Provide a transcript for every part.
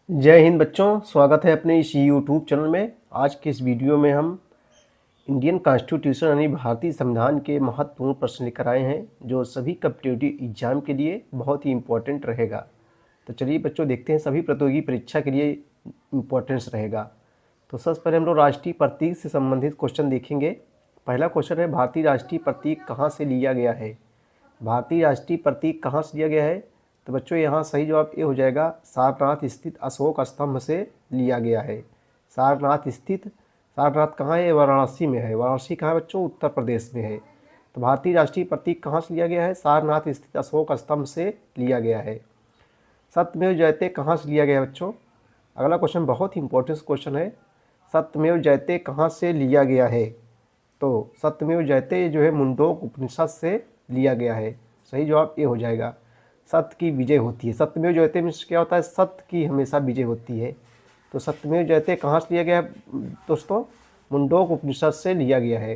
जय हिंद बच्चों, स्वागत है अपने इस यूट्यूब चैनल में। आज के इस वीडियो में हम इंडियन कॉन्स्टिट्यूशन यानी भारतीय संविधान के महत्वपूर्ण प्रश्न लेकर आए हैं जो सभी कॉम्पिटिटिव एग्जाम के लिए बहुत ही इम्पोर्टेंट रहेगा। तो चलिए बच्चों देखते हैं, सभी प्रतियोगी परीक्षा के लिए इम्पोर्टेंस रहेगा। तो सबसे पहले हम लोग राष्ट्रीय प्रतीक से संबंधित क्वेश्चन देखेंगे। पहला क्वेश्चन है, भारतीय राष्ट्रीय प्रतीक कहाँ से लिया गया है? भारतीय राष्ट्रीय प्रतीक कहाँ से लिया गया है? तो बच्चों यहाँ सही जवाब ये हो जाएगा, सारनाथ स्थित अशोक स्तंभ से लिया गया है। सारनाथ कहाँ है? वाराणसी में है। वाराणसी कहाँ है बच्चों? उत्तर प्रदेश में है। तो भारतीय राष्ट्रीय प्रतीक कहाँ से लिया गया है? सारनाथ स्थित अशोक स्तंभ से लिया गया है। सत्यमेव जयते कहाँ से लिया गया है बच्चों? अगला क्वेश्चन बहुत ही इंपॉर्टेंट क्वेश्चन है, सत्यमेव जयते कहाँ से लिया गया है? तो सत्यमेव जयते जो है मुंडोक उपनिषद से लिया गया है। सही जवाब ये हो जाएगा, सत्य की विजय होती है। सत्यमेव जयते में क्या होता है? सत्य की हमेशा विजय होती है। तो सत्यमेव जयते कहाँ से लिया गया है दोस्तों? मुंडोक उपनिषद से लिया गया है।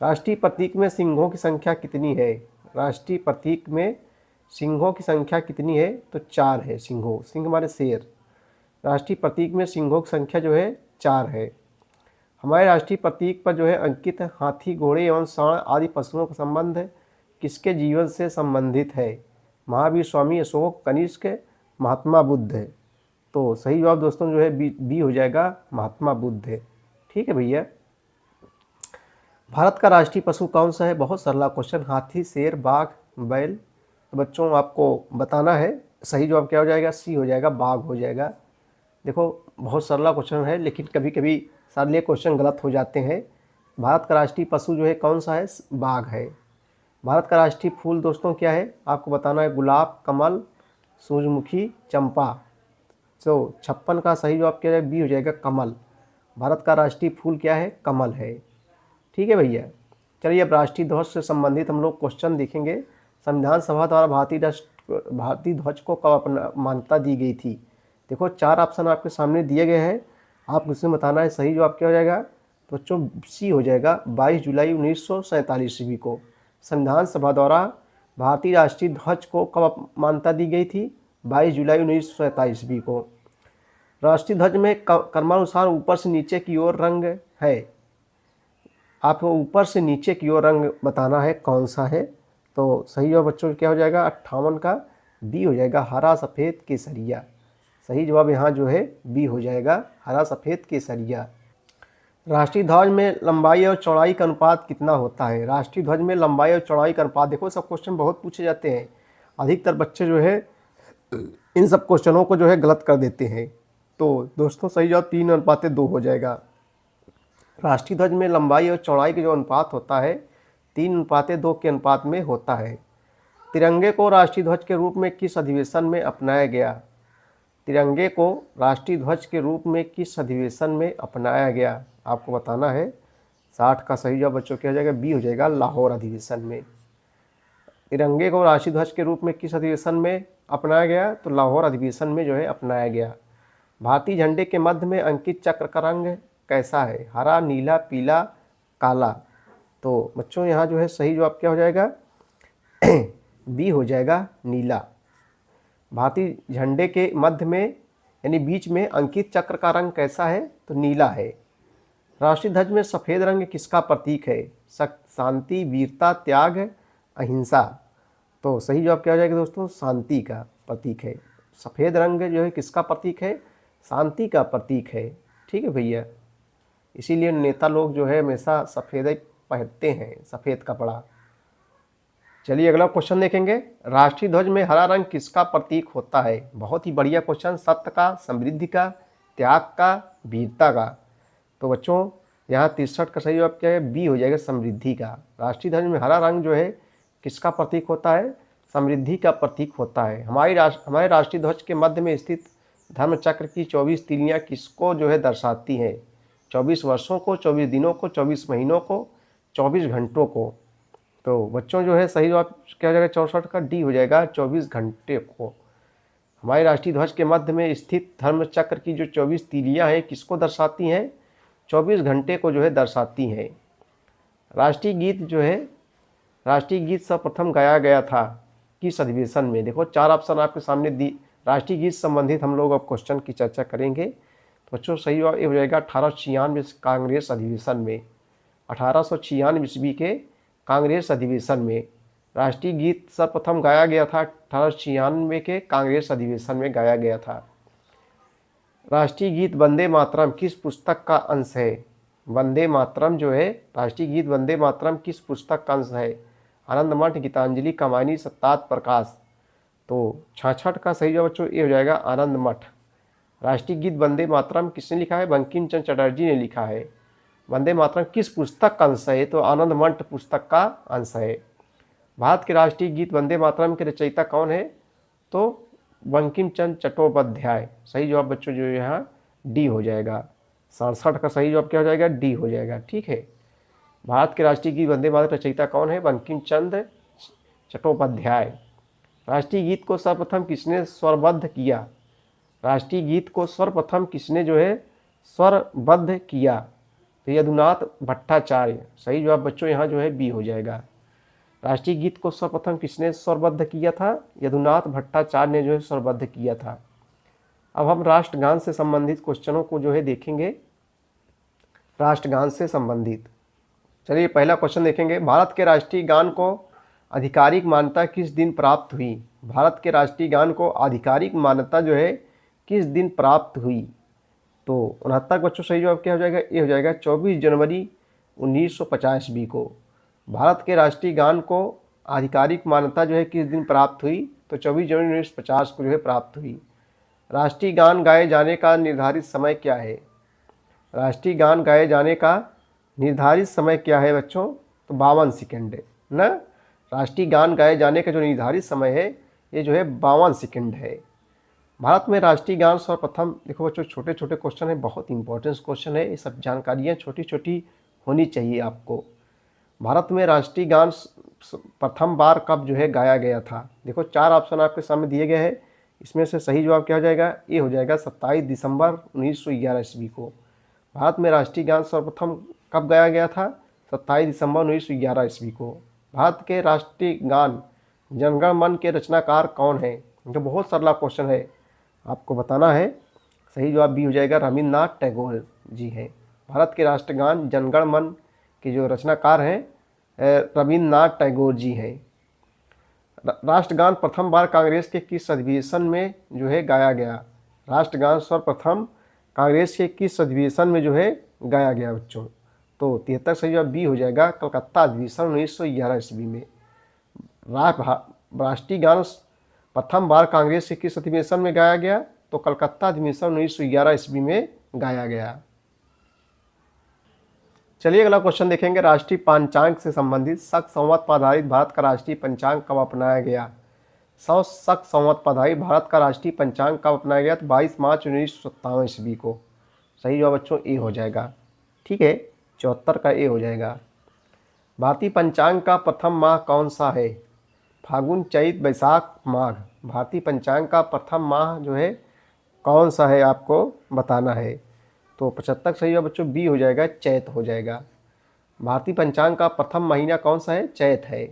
राष्ट्रीय प्रतीक में सिंहों की संख्या कितनी है? राष्ट्रीय प्रतीक में सिंहों की संख्या कितनी है? तो 4 है। सिंह हमारे शेर। राष्ट्रीय प्रतीक में सिंहों की संख्या जो है 4 है। हमारे राष्ट्रीय प्रतीक पर जो है अंकित हाथी, घोड़े एवं सांड आदि पशुओं का संबंध किसके जीवन से संबंधित है? महावीर, स्वामी अशोक, कनिष्क, महात्मा बुद्ध है। तो सही जवाब दोस्तों जो है बी हो जाएगा, महात्मा बुद्ध है। ठीक है भैया। भारत का राष्ट्रीय पशु कौन सा है? बहुत सरला क्वेश्चन, हाथी, शेर, बाघ, बैल। तो बच्चों आपको बताना है, सही जवाब क्या हो जाएगा? सी हो जाएगा, बाघ हो जाएगा। देखो बहुत सरला क्वेश्चन है, लेकिन कभी कभी सारे क्वेश्चन गलत हो जाते हैं। भारत का राष्ट्रीय पशु जो है कौन सा है? बाघ है। भारत का राष्ट्रीय फूल दोस्तों क्या है? आपको बताना है, गुलाब, कमल, सूरजमुखी, चंपा। तो 56 का सही जवाब क्या है? बी हो जाएगा, कमल। भारत का राष्ट्रीय फूल क्या है? कमल है। ठीक है भैया। चलिए अब राष्ट्रीय ध्वज से संबंधित हम लोग क्वेश्चन देखेंगे। संविधान सभा द्वारा भारतीय ध्वज को कब मान्यता दी गई थी? देखो 4 ऑप्शन आपके सामने दिए गए हैं, आपको इसमें बताना है सही जवाब क्या हो जाएगा। तो बच्चों सी हो जाएगा, 22 जुलाई 1947 ईस्वी को संविधान सभा द्वारा भारतीय राष्ट्रीय ध्वज को कब मान्यता दी गई थी? 22 जुलाई 1947 ईस्वी को। राष्ट्रीय ध्वज में क्रमानुसार ऊपर से नीचे की ओर रंग है। आपको ऊपर से नीचे की ओर रंग बताना है कौन सा है। तो सही जवाब बच्चों क्या हो जाएगा? 58 का बी हो जाएगा, हरा सफ़ेद केसरिया। सही जवाब यहाँ जो है बी हो जाएगा, हरा सफ़ेद केसरिया। राष्ट्रीय ध्वज में लंबाई और चौड़ाई का अनुपात कितना होता है? राष्ट्रीय ध्वज में लंबाई और चौड़ाई का अनुपात, देखो सब क्वेश्चन बहुत पूछे जाते हैं, अधिकतर बच्चे जो है इन सब क्वेश्चनों को जो है गलत कर देते हैं। तो दोस्तों सही जवाब 3:2 हो जाएगा। राष्ट्रीय ध्वज में लंबाई और चौड़ाई का जो अनुपात होता है 3:2 के अनुपात में होता है। तिरंगे को राष्ट्रीय ध्वज के रूप में किस अधिवेशन में अपनाया गया? तिरंगे को राष्ट्रीय ध्वज के रूप में किस अधिवेशन में अपनाया गया? आपको बताना है। 60 का सही जवाब बच्चों क्या हो जाएगा? बी हो जाएगा, लाहौर अधिवेशन में। तिरंगे को राष्ट्रीय ध्वज के रूप में किस अधिवेशन में अपनाया गया? तो लाहौर अधिवेशन में जो है अपनाया गया। भारतीय झंडे के मध्य में अंकित चक्र का रंग कैसा है? हरा, नीला, पीला, काला। तो बच्चों यहाँ जो है सही जवाब क्या हो जाएगा? बी हो जाएगा, नीला। भारतीय झंडे के मध्य में यानी बीच में अंकित चक्र का रंग कैसा है? तो नीला है। राष्ट्रीय ध्वज में सफ़ेद रंग किसका प्रतीक है? शांति, वीरता, त्याग, अहिंसा। तो सही जवाब क्या हो जाएगा दोस्तों? शांति का प्रतीक है। सफ़ेद रंग जो है किसका प्रतीक है? शांति का प्रतीक है। ठीक है भैया, इसीलिए नेता लोग जो है हमेशा सफ़ेद पहनते हैं, सफ़ेद कपड़ा। चलिए अगला क्वेश्चन देखेंगे। राष्ट्रीय ध्वज में हरा रंग किसका प्रतीक होता है? बहुत ही बढ़िया क्वेश्चन, सत्य का, समृद्धि का, त्याग का, वीरता का। तो बच्चों यहाँ 63 का सही जवाब क्या है? बी हो जाएगा, समृद्धि का। राष्ट्रीय ध्वज में हरा रंग जो है किसका प्रतीक होता है? समृद्धि का प्रतीक होता है। हमारे राष्ट्रीय ध्वज के मध्य में स्थित धर्म चक्र की 24 तीलियाँ किसको जो है दर्शाती हैं? 24 वर्षों को, 24 दिनों को, 24 महीनों को, 24 घंटों को। तो बच्चों जो है सही जवाब क्या हो जाएगा? 64 का डी हो जाएगा, 24 घंटे को। हमारे राष्ट्रीय ध्वज के मध्य में स्थित धर्म चक्र की जो 24 तीलियाँ हैं किसको दर्शाती हैं? 24 घंटे को जो है दर्शाती हैं। राष्ट्रीय गीत जो है, राष्ट्रीय गीत सर्वप्रथम गाया गया था किस अधिवेशन में? देखो 4 ऑप्शन आपके सामने राष्ट्रीय गीत संबंधित हम लोग अब क्वेश्चन की चर्चा करेंगे। तो बच्चों सही जवाब ये हो जाएगा 1896 कांग्रेस अधिवेशन में। 1896 ईस्वी के कांग्रेस अधिवेशन में राष्ट्रीय गीत सर्वप्रथम गाया गया था। 1896 के कांग्रेस अधिवेशन में गाया गया था। राष्ट्रीय गीत वंदे मातरम किस पुस्तक का अंश है? वंदे मातरम जो है, राष्ट्रीय गीत वंदे मातरम किस पुस्तक का अंश है? आनंद मठ, गीतांजलि, कमानी, सत्तात प्रकाश। तो 66 का सही जवाब बच्चों ये हो जाएगा आनंद मठ। राष्ट्रीय गीत वंदे मातरम किसने लिखा है? बंकिम चंद्र चटर्जी ने लिखा है। वंदे मातरम किस पुस्तक का अंश है? तो आनंद मठ पुस्तक का अंश है। भारत के राष्ट्रीय गीत वंदे मातरम के रचयिता कौन है? तो बंकिम चंद्र चट्टोपाध्याय। सही जवाब बच्चों जो यहाँ डी हो जाएगा। 67 का सही जवाब क्या हो जाएगा? डी हो जाएगा। ठीक है, भारत के राष्ट्रीय गीत वंदे मातरम रचयिता कौन है? बंकिम चंद्र चट्टोपाध्याय। राष्ट्रीय गीत को सर्वप्रथम किसने स्वरबद्ध किया? राष्ट्रीय गीत को सर्वप्रथम किसने जो है स्वरबद्ध किया? तो यदुनाथ भट्टाचार्य। सही जवाब बच्चों यहाँ जो है बी हो जाएगा। राष्ट्रीय गीत को सर्वप्रथम किसने स्वरबद्ध किया था? यदुनाथ भट्टाचार्य ने जो है स्वरबद्ध किया था। अब हम राष्ट्रगान से संबंधित क्वेश्चनों को जो है देखेंगे। राष्ट्रगान से संबंधित चलिए पहला क्वेश्चन देखेंगे। भारत के राष्ट्रीय गान को आधिकारिक मान्यता किस दिन प्राप्त हुई? भारत के राष्ट्रीय गान को आधिकारिक मान्यता जो है किस दिन प्राप्त हुई? तो 69 बच्चों सही जवाब क्या हो जाएगा? ये हो जाएगा 24 जनवरी 1950 ईस्वी को। भारत के राष्ट्रीय गान को आधिकारिक मान्यता जो है किस दिन प्राप्त हुई? तो 24 जनवरी 1950 को जो है प्राप्त हुई। राष्ट्रीय गान गाए जाने का निर्धारित समय क्या है? राष्ट्रीय गान गाए जाने का निर्धारित समय क्या है बच्चों? तो 52 सेकंड है ना। राष्ट्रीय गान गाए जाने का जो निर्धारित समय है ये जो है 52 सेकंड है। भारत में राष्ट्रीय गान सर्वप्रथम, देखो बच्चों छोटे छोटे क्वेश्चन है, बहुत इंपॉर्टेंट क्वेश्चन है, ये सब जानकारियाँ छोटी छोटी होनी चाहिए आपको। भारत में राष्ट्रीय गान प्रथम बार कब जो है गाया गया था? देखो 4 ऑप्शन आपके सामने दिए गए हैं, इसमें से सही जवाब क्या हो जाएगा? ये हो जाएगा 27 दिसंबर 1911 ईस्वी को। भारत में राष्ट्रीय गान सर्वप्रथम कब गाया गया था? 27 दिसंबर 1911 ईस्वी को। भारत के राष्ट्रीय गान जन गण मन के रचनाकार कौन है? तो बहुत सरला क्वेश्चन है, आपको बताना है। सही जवाब बी हो जाएगा, रविन्द्रनाथ टैगोर जी हैं। भारत के राष्ट्रगान जन गण मन के जो रचनाकार हैं रविन्द्रनाथ टैगोर जी हैं। राष्ट्रगान प्रथम बार कांग्रेस के किस अधिवेशन में जो है गाया गया? राष्ट्रगान सर्वप्रथम कांग्रेस के किस अधिवेशन में जो है गाया गया बच्चों? तो 73 सही जवाब बी हो जाएगा, कलकत्ता अधिवेशन 1911 ईस्वी में। राष्ट्रीय गान प्रथम बार कांग्रेस के किस अधिवेशन में गाया गया? तो कलकत्ता अधिवेशन 1911 ईस्वी में गाया गया। चलिए अगला क्वेश्चन देखेंगे। राष्ट्रीय पंचांग से संबंधित शक संवत पर आधारित भारत का राष्ट्रीय पंचांग कब अपनाया गया? शक संवत पर आधारित भारत का राष्ट्रीय पंचांग कब अपनाया गया? तो 22 मार्च 1957 ईस्वी को। सही जवाब बच्चों ए हो जाएगा। ठीक है, 74 का ए हो जाएगा। भारतीय पंचांग का प्रथम माह कौन सा है? फागुन, चैत, बैसाख, माघ। भारतीय पंचांग का प्रथम माह जो है कौन सा है आपको बताना है। तो 75 सही है बच्चों, बी हो जाएगा, चैत हो जाएगा। भारतीय पंचांग का प्रथम महीना कौन सा है? चैत है।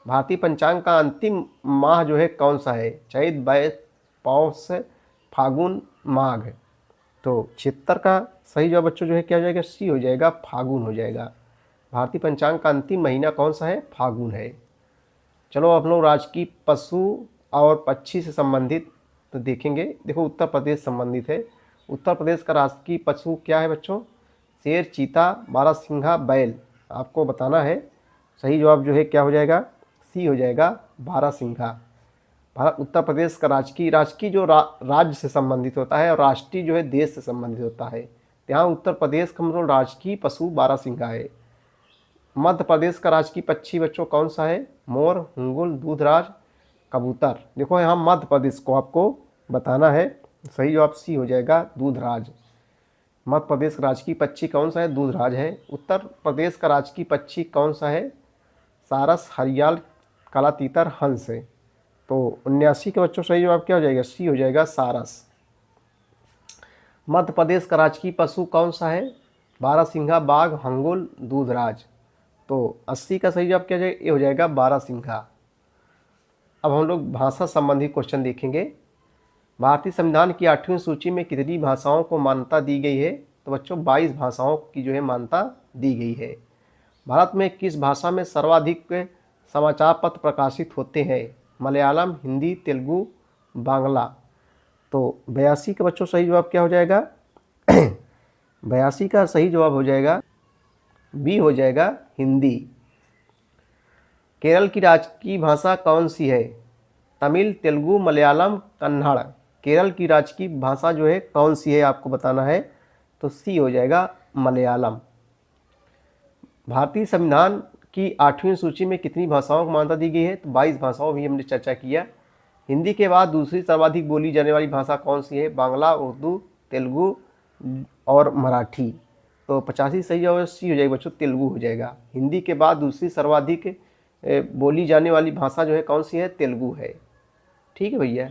भारतीय पंचांग का अंतिम माह जो है कौन सा है? चैत, बैसाख, पौष, फागुन, माघ। तो 76 का सही जवाब बच्चों जो है क्या हो जाएगा? सी हो जाएगा, फागुन हो जाएगा। भारतीय पंचांग का अंतिम महीना कौन सा है? फागुन है। चलो अब लोग राजकीय पशु और पक्षी से संबंधित तो देखेंगे। देखो उत्तर प्रदेश संबंधित है। उत्तर प्रदेश का राजकीय पशु क्या है बच्चों? शेर, चीता, बारहसिंघा, बैल। आपको बताना है। सही जवाब जो है क्या हो जाएगा? सी हो जाएगा, बारहसिंघा। भारत उत्तर प्रदेश का राजकीय जो राज्य से संबंधित होता है और राष्ट्रीय जो है देश से संबंधित होता है। यहाँ उत्तर प्रदेश का मतलब राजकीय पशु बारहसिंघा है। मध्य प्रदेश का राजकीय पक्षी बच्चों कौन सा है? मोर, हुंगुल, दूधराज, कबूतर। देखो यहाँ मध्य प्रदेश को आपको बताना है। सही जवाब सी हो जाएगा, दूधराज। मध्य प्रदेश का राजकीय पक्षी कौन सा है? दूधराज है। उत्तर प्रदेश का राजकीय पक्षी कौन सा है? सारस, हरियाल, काला तीतर, हंस है। तो 79 के बच्चों सही जवाब क्या हो जाएगा? सी हो जाएगा, सारस। मध्य प्रदेश का राजकीय पशु कौन सा है? बारहसिंघा, बाघ, हंगुल, दूधराज। तो 80 का सही जवाब क्या हो जाएगा? ये हो जाएगा, बारहसिंघा। अब हम लोग भाषा संबंधी क्वेश्चन देखेंगे। भारतीय संविधान की 8वीं सूची में कितनी भाषाओं को मान्यता दी गई है? तो बच्चों 22 भाषाओं की जो है मान्यता दी गई है। भारत में किस भाषा में सर्वाधिक समाचार पत्र प्रकाशित होते हैं? मलयालम, हिंदी, तेलुगु, बांग्ला। तो 82 का बच्चों सही जवाब क्या हो जाएगा? 82 का सही जवाब हो जाएगा बी, हो जाएगा हिंदी। केरल की राजकीय भाषा कौन सी है? तमिल, तेलुगु, मलयालम, कन्नड़। केरल की राजकीय भाषा जो है कौन सी है आपको बताना है, तो सी हो जाएगा मलयालम। भारतीय संविधान की 8वीं सूची में कितनी भाषाओं को मान्यता दी गई है? तो 22 भाषाओं भी हमने चर्चा किया। हिंदी के बाद दूसरी सर्वाधिक बोली जाने वाली भाषा कौन सी है? बांग्ला, उर्दू, तेलुगु और मराठी। तो 85 सही जवाब सी हो जाएगा बच्चों, तेलुगु हो जाएगा। हिंदी के बाद दूसरी सर्वाधिक बोली जाने वाली भाषा जो है कौन सी है? तेलुगु है। ठीक है भैया।